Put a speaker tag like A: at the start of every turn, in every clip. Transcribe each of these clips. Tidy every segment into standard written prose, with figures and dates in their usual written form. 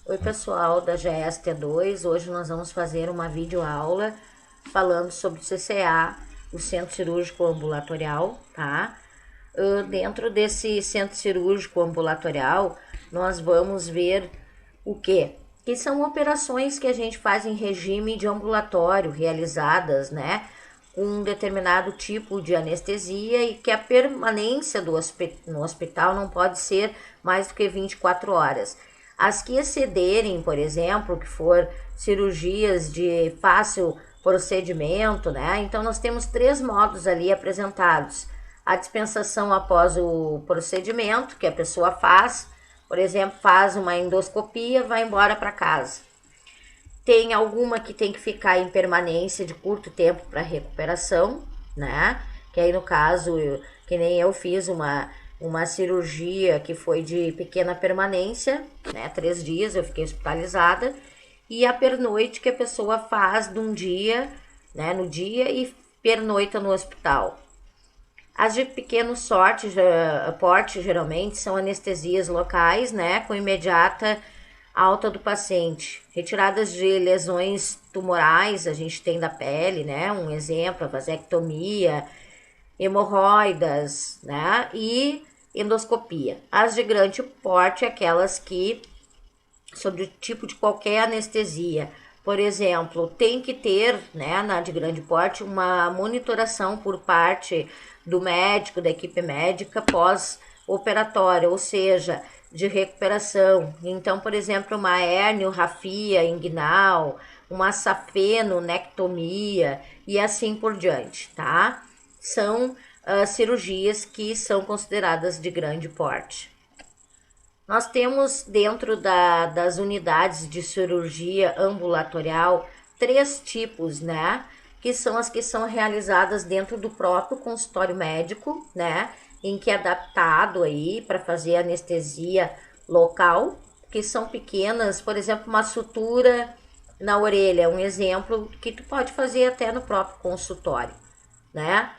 A: Oi pessoal da GST2, hoje nós vamos fazer uma videoaula falando sobre o CCA, o Centro Cirúrgico Ambulatorial, tá? Dentro desse Centro Cirúrgico Ambulatorial, nós vamos ver o quê? Que são operações que a gente faz em regime de ambulatório, realizadas, né? Com um determinado tipo de anestesia e que a permanência no hospital não pode ser mais do que 24 horas. As que excederem, por exemplo, que for cirurgias de fácil procedimento, né? Então nós temos 3 modos ali apresentados. A dispensação após o procedimento que a pessoa faz, por exemplo, faz uma endoscopia, vai embora para casa. Tem alguma que tem que ficar em permanência de curto tempo para recuperação, né? Que aí no caso, que nem eu fiz uma cirurgia que foi de pequena permanência, né? 3 dias eu fiquei hospitalizada. E a pernoite que a pessoa faz de um dia, né? No dia e pernoita no hospital. As de pequeno porte geralmente são anestesias locais, né? Com imediata alta do paciente. Retiradas de lesões tumorais, a gente tem da pele, né? Um exemplo, a vasectomia, hemorroidas, né? E endoscopia. As de grande porte, aquelas que, sobre o tipo de qualquer anestesia, por exemplo, tem que ter, né, na de grande porte, uma monitoração por parte do médico, da equipe médica pós-operatória, ou seja, de recuperação. Então, por exemplo, uma hernio-rafia inguinal, uma safenonectomia e assim por diante, tá? São cirurgias que são consideradas de grande porte. Nós temos dentro das unidades de cirurgia ambulatorial 3 tipos, né? Que são as que são realizadas dentro do próprio consultório médico, né? Em que é adaptado aí para fazer anestesia local, que são pequenas, por exemplo, uma sutura na orelha, um exemplo que tu pode fazer até no próprio consultório, né?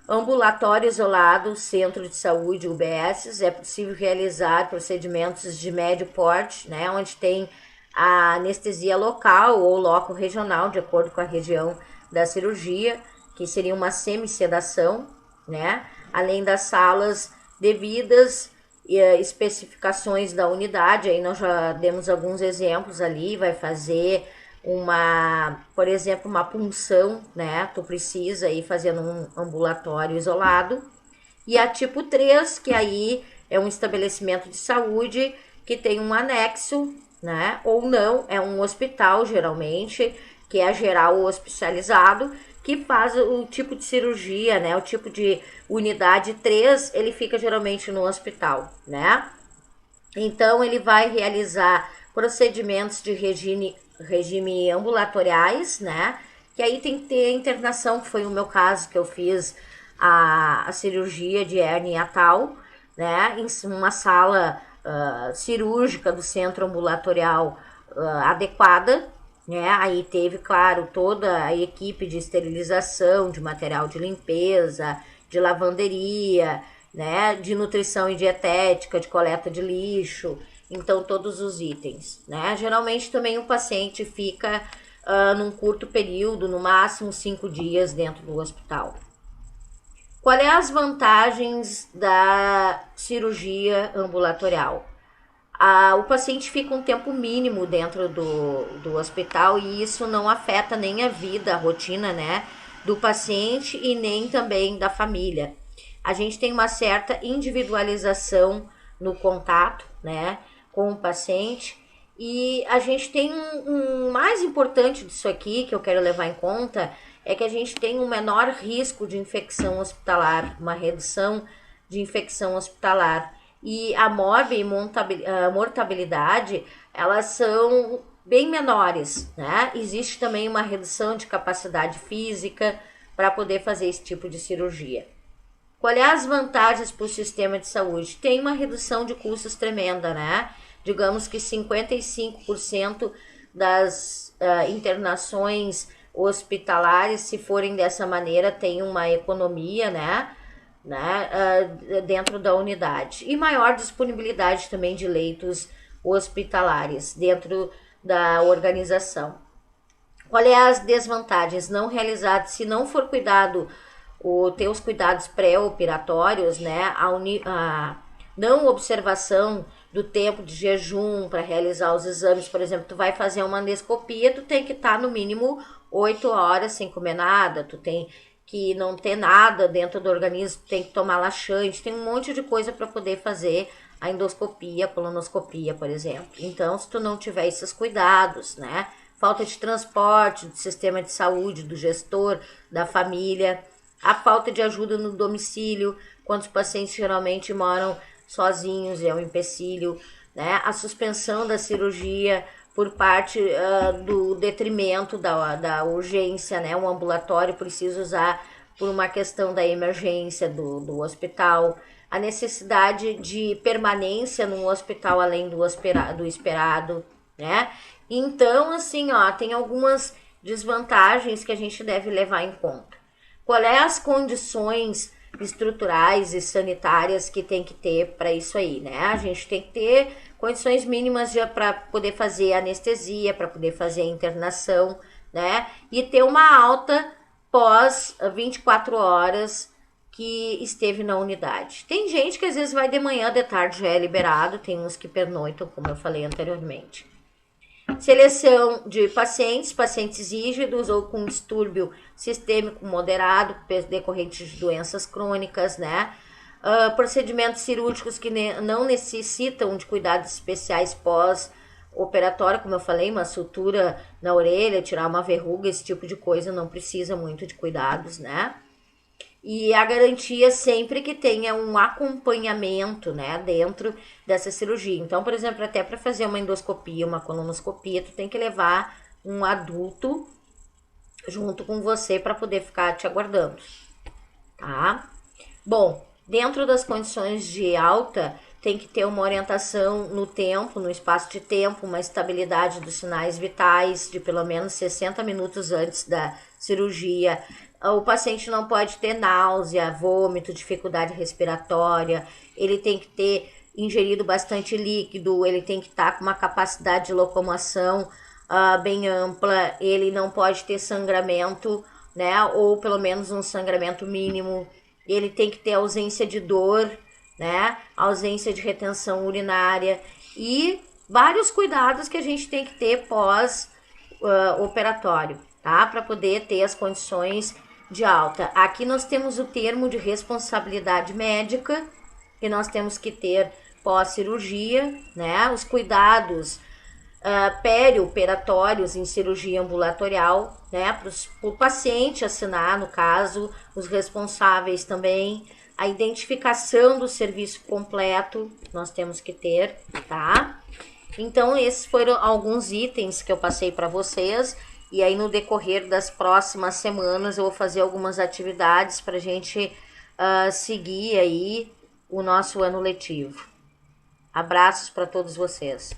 A: Ambulatório isolado, centro de saúde, UBS, é possível realizar procedimentos de médio porte, né, onde tem a anestesia local ou loco regional, de acordo com a região da cirurgia, que seria uma semisedação, né, além das salas devidas e especificações da unidade. Aí nós já demos alguns exemplos ali, vai fazer por exemplo, uma punção, né? Tu precisa ir fazendo um ambulatório isolado. E a tipo 3, que aí é um estabelecimento de saúde que tem um anexo, né? Ou não, é um hospital, geralmente, que é geral ou hospitalizado, que faz o tipo de cirurgia, né? O tipo de unidade 3, ele fica geralmente no hospital, né? Então, ele vai realizar procedimentos de regime ambulatoriais, né? Que aí tem que ter a internação, que foi o meu caso, que eu fiz a cirurgia de hérnia hiatal, né? Em uma sala cirúrgica do centro ambulatorial adequada, né? Aí teve, claro, toda a equipe de esterilização, de material de limpeza, de lavanderia, né? De nutrição e dietética, de coleta de lixo, então todos os itens, né? Geralmente também o paciente fica num curto período, no máximo 5 dias dentro do hospital. Qual é as vantagens da cirurgia ambulatorial? O paciente fica um tempo mínimo dentro do hospital e isso não afeta nem a vida, a rotina, né, do paciente e nem também da família. A gente tem uma certa individualização no contato, né, com o paciente e a gente tem um mais importante disso aqui que eu quero levar em conta é que a gente tem um menor risco de infecção hospitalar, uma redução de infecção hospitalar. E a MOB e a mortabilidade, elas são bem menores, né? Existe também uma redução de capacidade física para poder fazer esse tipo de cirurgia. Qual é as vantagens para o sistema de saúde? Tem uma redução de custos tremenda, né? Digamos que 55% das internações hospitalares, se forem dessa maneira, tem uma economia, né, dentro da unidade. E maior disponibilidade também de leitos hospitalares dentro da organização. Qual é as desvantagens? Não realizar, se não for cuidado, teus cuidados pré-operatórios, né, a não observação do tempo de jejum para realizar os exames, por exemplo, tu vai fazer uma endoscopia, tu tem que estar no mínimo 8 horas sem comer nada, tu tem que não ter nada dentro do organismo, tem que tomar laxante, tem um monte de coisa para poder fazer a endoscopia, a colonoscopia, por exemplo. Então, se tu não tiver esses cuidados, né, falta de transporte, do sistema de saúde, do gestor, da família, a falta de ajuda no domicílio, quando os pacientes geralmente moram sozinhos, é um empecilho, né? A suspensão da cirurgia por parte do detrimento da urgência, né? O ambulatório precisa usar por uma questão da emergência do hospital, a necessidade de permanência no hospital além do esperado, né? Então, assim, ó, tem algumas desvantagens que a gente deve levar em conta. Qual é as condições estruturais e sanitárias que tem que ter para isso aí, né? A gente tem que ter condições mínimas para poder fazer anestesia, para poder fazer a internação, né? E ter uma alta pós 24 horas que esteve na unidade. Tem gente que às vezes vai de manhã, de tarde já é liberado, tem uns que pernoitam, como eu falei anteriormente. Seleção de pacientes rígidos ou com distúrbio sistêmico moderado, decorrentes de doenças crônicas, né? Procedimentos cirúrgicos que não necessitam de cuidados especiais pós-operatório, como eu falei, uma sutura na orelha, tirar uma verruga, esse tipo de coisa não precisa muito de cuidados, né? E a garantia sempre que tenha um acompanhamento, né, dentro dessa cirurgia. Então, por exemplo, até para fazer uma endoscopia, uma colonoscopia, tu tem que levar um adulto junto com você para poder ficar te aguardando, tá? Bom, dentro das condições de alta, tem que ter uma orientação no tempo, no espaço de tempo, uma estabilidade dos sinais vitais de pelo menos 60 minutos antes da cirurgia. O paciente não pode ter náusea, vômito, dificuldade respiratória, ele tem que ter ingerido bastante líquido, ele tem que estar com uma capacidade de locomoção bem ampla, ele não pode ter sangramento, né, ou pelo menos um sangramento mínimo, ele tem que ter ausência de dor, né, ausência de retenção urinária e vários cuidados que a gente tem que ter pós-operatório, tá, para poder ter as condições de alta. Aqui nós temos o termo de responsabilidade médica que nós temos que ter pós-cirurgia, né? Os cuidados perioperatórios em cirurgia ambulatorial, né? Para o paciente assinar, no caso, os responsáveis também. A identificação do serviço completo nós temos que ter, tá? Então, esses foram alguns itens que eu passei para vocês. E aí, no decorrer das próximas semanas, eu vou fazer algumas atividades para a gente seguir aí o nosso ano letivo. Abraços para todos vocês.